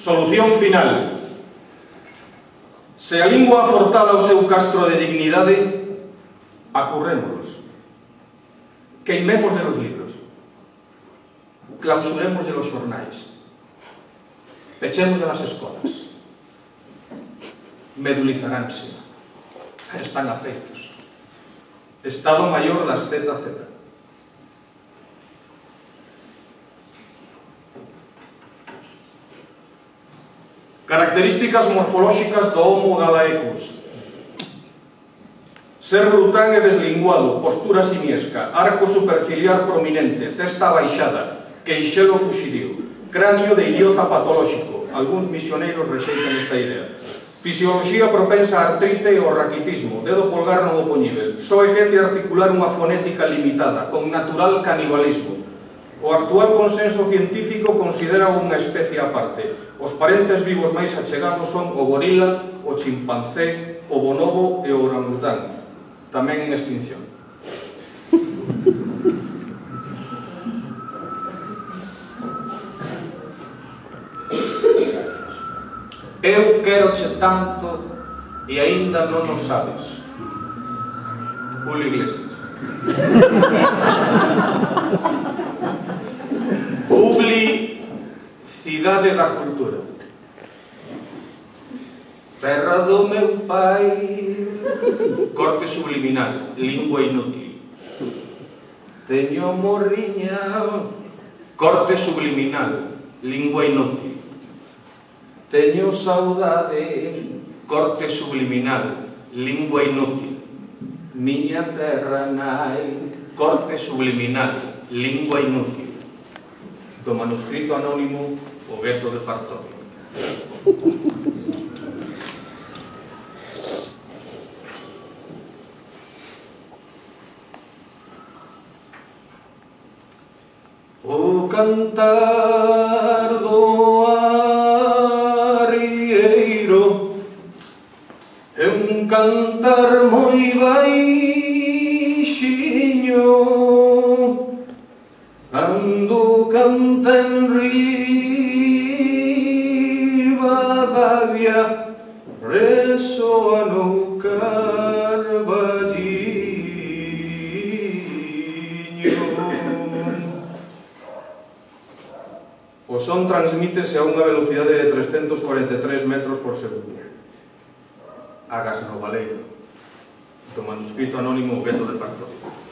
Solución final. Se a lingua afortala o seu castro de dignidade, acurrémolos. Queimemos de los libros. Clausuremos de los xornais. Pechemos de las escolas. Medulizaránse. Están afeitos. Estado Maior das ZZ. Características morfolóxicas do Homo galaecus. Ser brután e deslinguado, postura simiesca, arco superciliar prominente, testa baixada, queixelo fuxirío, cráneo de idiota patolóxico. Algúns misioneiros rexeitan esta idea. Fisioloxía propensa a artrite e ao raquitismo, dedo polgar non opoñível. Só é quece articular unha fonética limitada, con natural canibalismo. O actual consenso científico considera unha especie aparte. Os parentes vivos máis achegados son o gorila, o chimpancé, o bonobo e o orangután, tamén en extinción. Eu quéroche tanto e aínda non o sabes. Julio Iglesias. Publicidade da cultura. Terra do meu pai. Corte subliminal, lingua inútil. Teño morriña. Corte subliminal, lingua inútil. Teño saudade. Corte subliminal, lingua inútil. Miña terra nai. Corte subliminal, lingua inútil. Do manuscrito anónimo O Gueto de Partovia. O cantar do arrieiro é un cantar moi baixiño. Cando canta en Ribadavia, resoa no Carballiño. O son transmítese a unha velocidade de 343 metros por segundo. Agas no Valeiro, do manuscrito anónimo O Gueto de Partovia.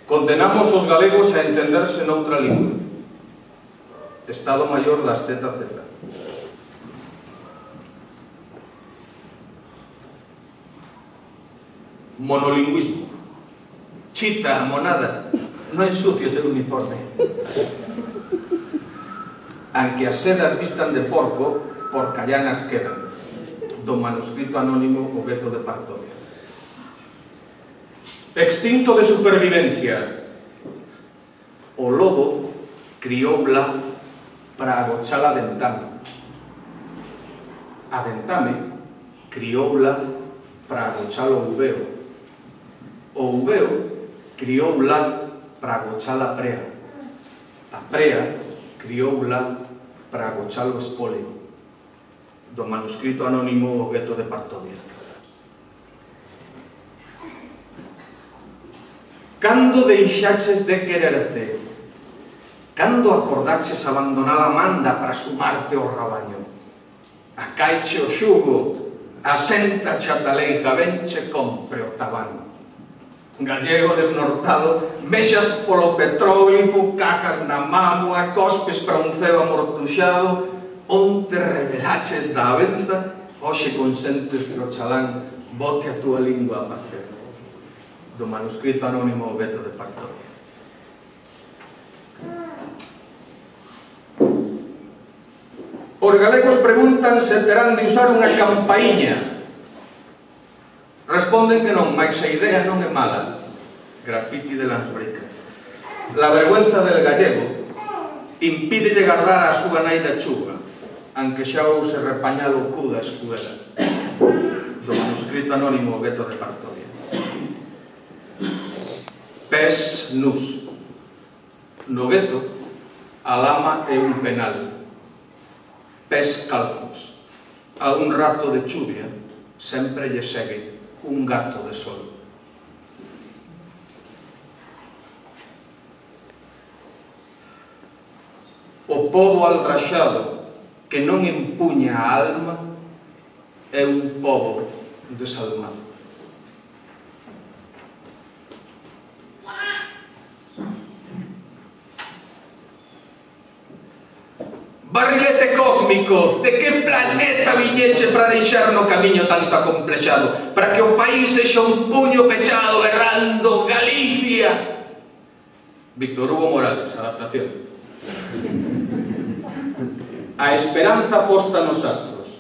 Condenamos os galegos a entenderse noutra lingua. Estado Maior das ZZ. Monolingüismo. Chita, monada, non ensucies el uniforme. Aunque as sedas vistan de porco, porcallanas quedan. Do manuscrito anónimo O Gueto de Partovia. Extinto de supervivencia. O lobo crioula para agochar a dentame. A dentame crioula para agochar o uveo. O uveo crioula para agochar a prea. A prea crioula para agochar o espóleo. Do manuscrito anónimo O Gueto de Partovia. Cando deixaches de quererte? Cando acordaches abandonar a manda para sumarte ao rabaño? Acaiche o xugo, aséntache a taleiga, venche compre o tabán. Gallego desnortado, vexas polo petróglifo, cajas na mámoa, cospes para un ceo amortuxado, onte revelaches da avenza, hoxe consentes que o chalán bote a túa lingua a pacer. Do manuscrito anónimo O Gueto de Partovia. Os galegos preguntan se terán de usar unha campaíña. Responden que non, mais a idea non é mala. Graffiti de Landsbricker. La vergüenza del gallego impídelle guardar a súa nai da chuva, aunque xa ouse repañar o cu da escuela. Do manuscrito anónimo O Gueto de Partovia. Pés nus. No gueto A lama é un penal. Pés calzos. A un rato de chuvia sempre lle segue un gato de sol. O pobo aldraxado que non empuña a alma é un pobo desalmado. Barrilete cósmico, de que planeta viñeche para deixar no camiño tanto acomplexado, para que o país sexa un puño pechado berrando Galicia? Víctor Hugo Morales, adaptación. A esperanza posta nos astros,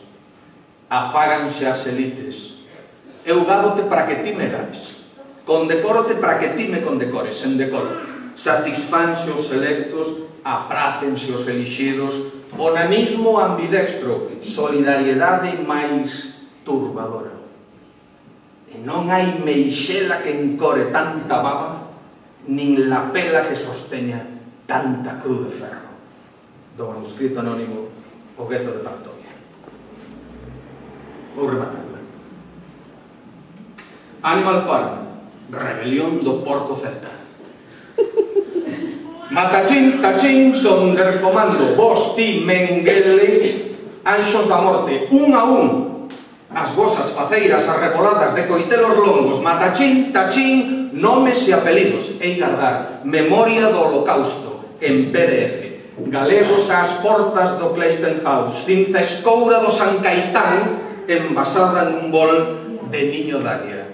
afáganse as elites. Eu gádote para que ti me ganes, condecórote para que ti me condecores, sen decoro. Satisfanse os electos, aprácense os elixidos, onanismo ambidextro, solidariedade máis turbadora. E non hai meixela que encore tanta baba, nin lapela que sosteña tanta cruz de ferro. Do manuscrito anónimo O gueto de Pantoja. Vou rematarla. Animal Farm, rebelión do porco celta. Matachín, tachín, sonder comando, vos, ti, menguele, anxos da morte, un a un, as vosas faceiras arreboladas de coitelos longos, matachín, tachín, nomes e apelidos, e guardar memoria do holocausto en PDF. Galegos ás portas do Claystenhouse, cinza escoura do San Caitán envasada nun bol de niño d'águia.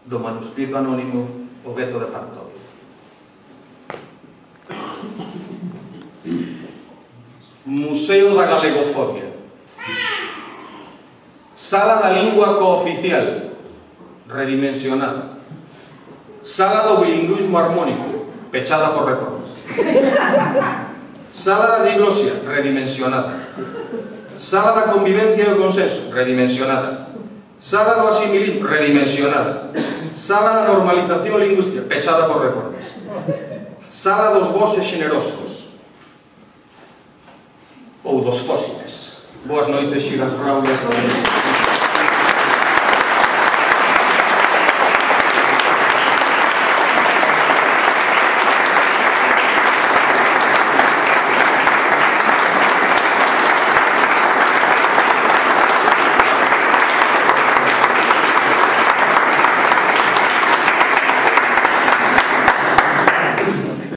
Do manuscrito anónimo O gueto de Pantoja. Museo da Galegofobia. Sala da lingua cooficial, redimensionada. Sala do bilingüismo armónico, pechada por reformas. Sala da diglosia, redimensionada. Sala da convivencia e o consenso, redimensionada. Sala do asimilismo, redimensionada. Sala da normalización lingüística, pechada por reformas. Sala dos voces xenerosos ou dos fósiles. Boas noites, Xiras Raulas.